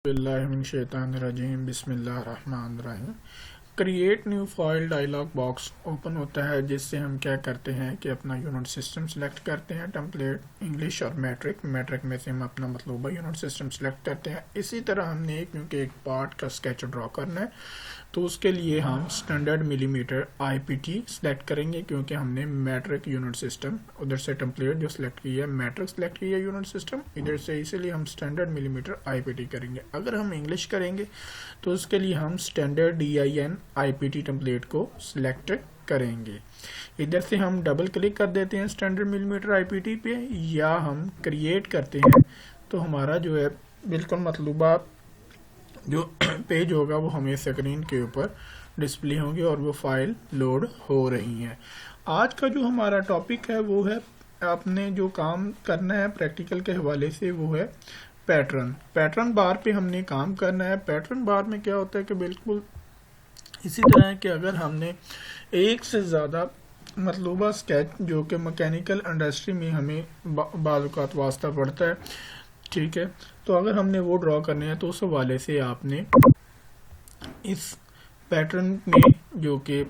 बिस्मिल्लाहिर्रहमानिर्रहीम बिस्मिल्लाहिर्रहमानिर्रहीम। Create new file dialog box open होता है, जिससे हम क्या करते हैं कि अपना यूनिट सिस्टम सेलेक्ट करते हैं। टेम्पलेट इंग्लिश और मैट्रिक में से हम अपना मतलूबा यूनिट सिस्टम सेलेक्ट करते हैं। इसी तरह हमने क्योंकि एक पार्ट का स्केच ड्रॉ करना है, तो उसके लिए हम स्टैंडर्ड मिलीमीटर IPT सेलेक्ट करेंगे, क्योंकि हमने मैट्रिक यूनिट सिस्टम उधर से टेम्पलेट जो सेलेक्ट किया है, मैट्रिक सेलेक्ट किया है यूनिट सिस्टम इधर से, इसीलिए हम स्टैंडर्ड मिलीमीटर IPT करेंगे। अगर हम इंग्लिश करेंगे तो उसके लिए हम स्टैंडर्ड DIN IPT टेम्पलेट को सिलेक्ट करेंगे। इधर से हम डबल क्लिक कर देते हैं स्टैंडर्ड मिलीमीटर IPT पे, या हम क्रिएट करते हैं तो हमारा जो है बिल्कुल मतलूबा जो पेज होगा वो हमें स्क्रीन के ऊपर डिस्प्ले होंगे और वो फाइल लोड हो रही है। आज का जो हमारा टॉपिक है वो है, आपने जो काम करना है प्रैक्टिकल के हवाले से, वो है पैटर्न बार पे हमने काम करना है। पैटर्न बार में क्या होता है कि बिल्कुल इसी तरह है कि अगर हमने एक से ज़्यादा मतलूबा स्केच जो कि मैकेनिकल इंडस्ट्री में हमें बाज़ वास्ता पड़ता है, ठीक है, तो अगर हमने वो ड्रॉ करने हैं तो उस हवाले से आपने इस पैटर्न में जो कि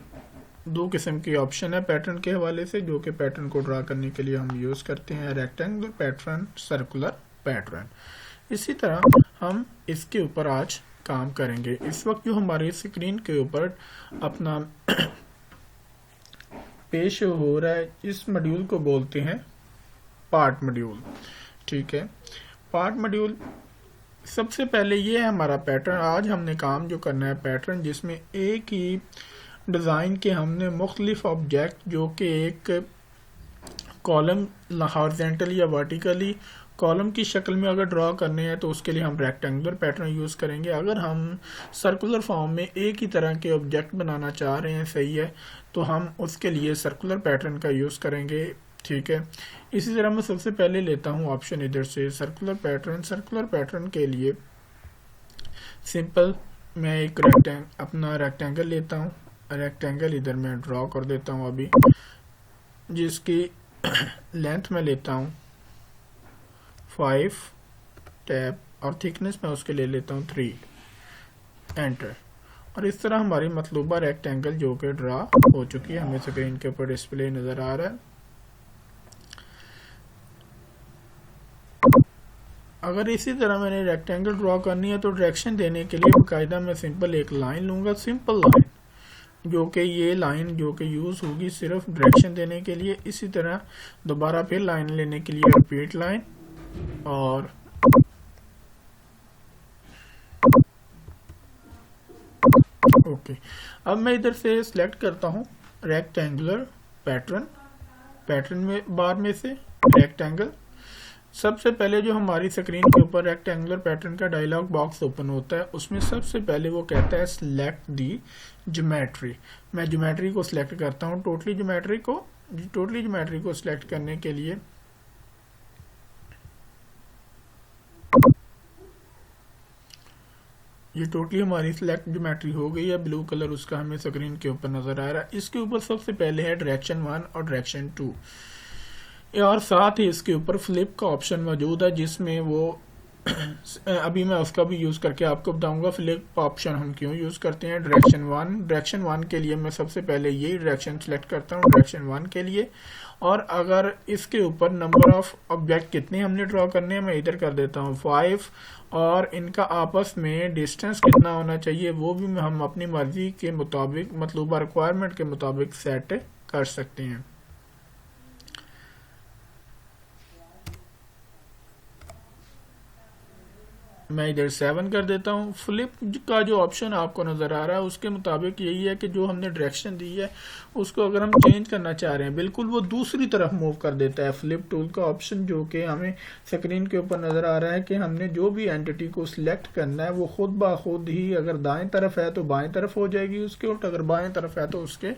दो किस्म के ऑप्शन है पैटर्न के हवाले से, जो कि पैटर्न को ड्रॉ करने के लिए हम यूज़ करते हैं रेक्टेंगुलर पैटर्न, सर्कुलर पैटर्न। इसी तरह हम इसके ऊपर आज काम करेंगे। इस वक्त जो हमारे स्क्रीन के ऊपर अपना पेश हो रहा है, इस मॉड्यूल को बोलते हैं पार्ट मॉड्यूल, ठीक है। पार्ट मॉड्यूल सबसे पहले ये है हमारा पैटर्न। आज हमने काम जो करना है पैटर्न, जिसमें एक ही डिज़ाइन के हमने मुख्तलिफ ऑब्जेक्ट जो कि एक कॉलम हॉरिजॉन्टली या वर्टिकली कॉलम की शक्ल में अगर ड्रॉ करने हैं तो उसके लिए हम रेक्टेंगुलर पैटर्न यूज़ करेंगे। अगर हम सर्कुलर फॉर्म में एक ही तरह के ऑब्जेक्ट बनाना चाह रहे हैं, सही है, तो हम उसके लिए सर्कुलर पैटर्न का यूज़ करेंगे, ठीक है। इसी तरह मैं सबसे पहले लेता हूँ ऑप्शन इधर से सर्कुलर पैटर्न के लिए सिंपल मैं एक अपना रेक्टेंगल लेता हूँ। रेक्टेंगल इधर मैं ड्रॉ कर देता हूँ अभी, जिसकी लेंथ में लेता हूँ 5 टैब और थिकनेस में उसके ले लेता हूँ 3, एंटर। और इस तरह हमारी मतलूबा रेक्टेंगल जो कि ड्रा हो चुकी है, हमें स्क्रीन के ऊपर डिस्प्ले नज़र आ रहा है। अगर इसी तरह मैंने रेक्टेंगल ड्रॉ करनी है तो डायरेक्शन देने के लिए बाकायदा मैं सिंपल एक लाइन लूँगा, सिंपल लाइन, जो कि ये लाइन जो कि यूज़ होगी सिर्फ डायरेक्शन देने के लिए। इसी तरह दोबारा फिर लाइन लेने के लिए रिपीट लाइन, और ओके। अब मैं इधर से सिलेक्ट करता हूँ रेक्टेंगुलर पैटर्न में बार में से रेक्टेंगल। सबसे पहले जो हमारी स्क्रीन के ऊपर रेक्टेंगुलर पैटर्न का डायलॉग बॉक्स ओपन होता है, उसमें सबसे पहले वो कहता है सिलेक्ट दी ज्योमेट्री। मैं ज्योमेट्री को सिलेक्ट करता हूँ, टोटली ज्योमेट्री को सिलेक्ट करने के लिए ये टोटली हमारी सिलेक्ट ज्योमेट्री हो गई है। ब्लू कलर उसका हमें स्क्रीन के ऊपर नजर आ रहा है। इसके ऊपर सबसे पहले है डायरेक्शन 1 और डायरेक्शन 2, और साथ ही इसके ऊपर फ्लिप का ऑप्शन मौजूद है, जिसमें वो अभी मैं उसका भी यूज़ करके आपको बताऊंगा फ्लिप ऑप्शन हम क्यों यूज़ करते हैं। डायरेक्शन 1 के लिए मैं सबसे पहले यही डायरेक्शन सेलेक्ट करता हूँ डायरेक्शन 1 के लिए। और अगर इसके ऊपर नंबर ऑफ ऑब्जेक्ट कितने हमने ड्रॉ करने हैं, मैं इधर कर देता हूँ 5, और इनका आपस में डिस्टेंस कितना होना चाहिए वो भी हम अपनी मर्जी के मुताबिक मतलूबा रिक्वायरमेंट के मुताबिक सेट कर सकते हैं। मैं इधर 7 कर देता हूँ। फ्लिप का जो ऑप्शन आपको नज़र आ रहा है उसके मुताबिक यही है कि जो हमने डायरेक्शन दी है उसको अगर हम चेंज करना चाह रहे हैं, बिल्कुल वो दूसरी तरफ मूव कर देता है। फ्लिप टूल का ऑप्शन जो कि हमें स्क्रीन के ऊपर नज़र आ रहा है कि हमने जो भी एंटिटी को सिलेक्ट करना है वो खुद ब खुद ही, अगर दाएं तरफ है तो बाएं तरफ हो जाएगी उसके उल्ट, अगर बाएं तरफ है तो उसके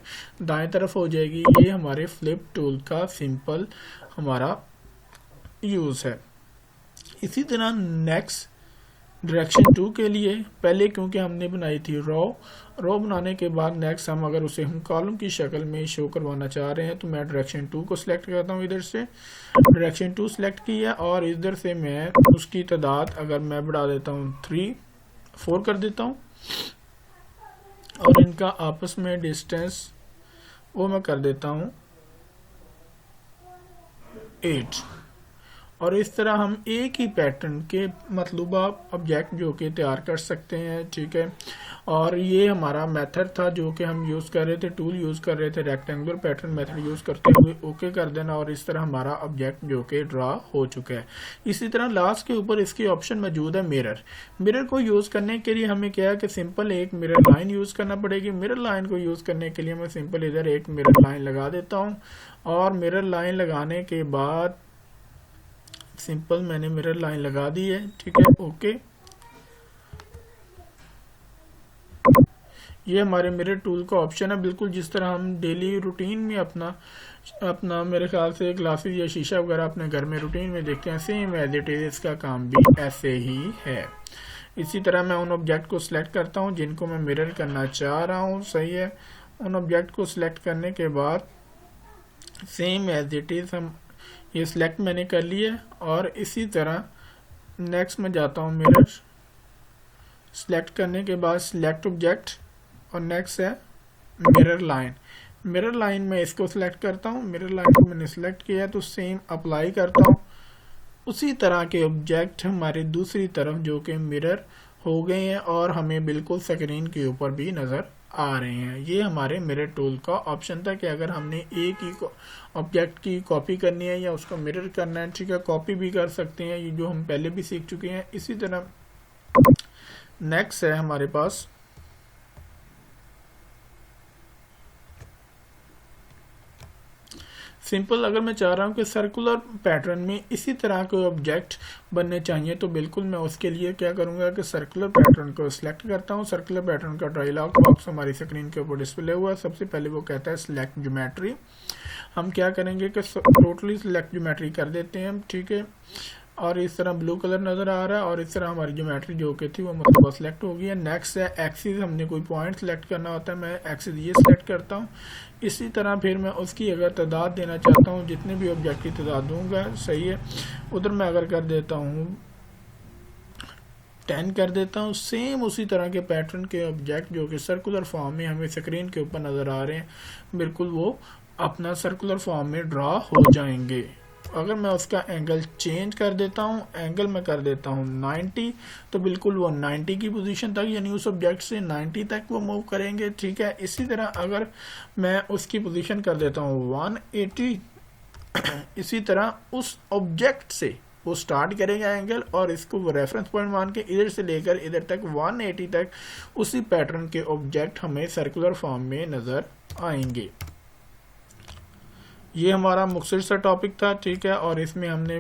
दाएं तरफ हो जाएगी। ये हमारे फ्लिप टूल का सिंपल हमारा यूज़ है। इसी तरह डायरेक्शन 2 के लिए पहले क्योंकि हमने बनाई थी रो बनाने के बाद नेक्स्ट हम अगर उसे हम कॉलम की शक्ल में शो करवाना चाह रहे हैं तो मैं डायरेक्शन 2 को सिलेक्ट करता हूँ। इधर से डायरेक्शन 2 सिलेक्ट किया और इधर से मैं उसकी तादाद अगर मैं बढ़ा देता हूँ 4 कर देता हूँ और इनका आपस में डिस्टेंस वो मैं कर देता हूँ 8। और इस तरह हम एक ही पैटर्न के मतलूबा ऑब्जेक्ट जो कि तैयार कर सकते हैं, ठीक है। और ये हमारा मेथड था जो कि हम यूज़ कर रहे थे, टूल यूज़ कर रहे थे, रेक्टेंगुलर पैटर्न मेथड यूज़ करते हुए ओके कर देना और इस तरह हमारा ऑब्जेक्ट जो कि ड्रा हो चुका है। इसी तरह लास्ट के ऊपर इसकी ऑप्शन मौजूद है मिरर को यूज़ करने के लिए हमें क्या है कि सिंपल एक मिरर लाइन यूज़ करना पड़ेगी। मिरर लाइन को यूज़ करने के लिए मैं सिंपल इधर एक मिरर लाइन लगा देता हूँ और मिरर लाइन लगाने के बाद सिंपल मैंने मिरर लाइन लगा दी है, ठीक है, ओके। ये हमारे मिरर टूल का ऑप्शन है, बिल्कुल जिस तरह हम डेली रूटीन में अपना मेरे ख्याल से ग्लासेस या शीशा वगैरह अपने घर में रूटीन में देखते हैं, सेम एज इट इज इसका काम भी ऐसे ही है। इसी तरह मैं उन ऑब्जेक्ट को सिलेक्ट करता हूँ जिनको मैं मिरर करना चाह रहा हूँ, सही है। उन ऑब्जेक्ट को सिलेक्ट करने के बाद सेम एज इट इज हम ये सिलेक्ट मैंने कर लिया और इसी तरह नेक्स्ट में जाता हूँ मिरर सिलेक्ट करने के बाद सिलेक्ट ऑब्जेक्ट और नेक्स्ट है मिरर लाइन में इसको सिलेक्ट करता हूँ। मिरर लाइन को मैंने सिलेक्ट किया तो सेम अप्लाई करता हूँ। उसी तरह के ऑब्जेक्ट हमारे दूसरी तरफ जो कि मिरर हो गए हैं और हमें बिल्कुल स्क्रीन के ऊपर भी नज़र आ रहे हैं। ये हमारे मिरर टूल का ऑप्शन था कि अगर हमने एक ही ऑब्जेक्ट की कॉपी करनी है या उसको मिरर करना है, ठीक है, कॉपी भी कर सकते हैं, ये जो हम पहले भी सीख चुके हैं। इसी तरह नेक्स्ट है हमारे पास सिंपल। अगर मैं चाह रहा हूँ कि सर्कुलर पैटर्न में इसी तरह के ऑब्जेक्ट बनने चाहिए तो बिल्कुल मैं उसके लिए क्या करूँगा कि सर्कुलर पैटर्न को सिलेक्ट करता हूँ। सर्कुलर पैटर्न का डायलॉग बॉक्स हमारी स्क्रीन के ऊपर डिस्प्ले हुआ। सबसे पहले वो कहता है सिलेक्ट ज्योमेट्री। हम क्या करेंगे कि टोटली सिलेक्ट ज्योमेट्री कर देते हैं, ठीक है। और इस तरह ब्लू कलर नज़र आ रहा है और इस तरह हमारी ज्योमेट्री जो कि थी वो मतलब सिलेक्ट हो गई है। नेक्स्ट है एक्सिस, हमने कोई पॉइंट सिलेक्ट करना होता है, मैं एक्सिस ये सिलेक्ट करता हूँ। इसी तरह फिर मैं उसकी अगर तादाद देना चाहता हूँ, जितने भी ऑब्जेक्ट की तादाद दूंगा, सही है, उधर मैं अगर कर देता हूँ 10 कर देता हूँ। सेम उसी तरह के पैटर्न के ऑब्जेक्ट जो कि सर्कुलर फॉर्म में हमें स्क्रीन के ऊपर नज़र आ रहे हैं, बिल्कुल वो अपना सर्कुलर फॉर्म में ड्रा हो जाएंगे। अगर मैं उसका एंगल चेंज कर देता हूँ, एंगल में कर देता हूँ 90, तो बिल्कुल वो 90 की पोजीशन तक यानी उस ऑब्जेक्ट से 90 तक वो मूव करेंगे, ठीक है। इसी तरह अगर मैं उसकी पोजीशन कर देता हूँ 180, इसी तरह उस ऑब्जेक्ट से वो स्टार्ट करेगा एंगल और इसको वो रेफरेंस पॉइंट मान के इधर से लेकर इधर तक 180 तक उसी पैटर्न के ऑब्जेक्ट हमें सर्कुलर फॉर्म में नज़र आएंगे। ये हमारा मुख्तसर सा टॉपिक था, ठीक है। और इसमें हमने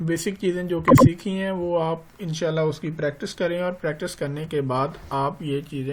बेसिक चीज़ें जो कि सीखी हैं वो आप इंशाल्लाह उसकी प्रैक्टिस करें और प्रैक्टिस करने के बाद आप ये चीज़ें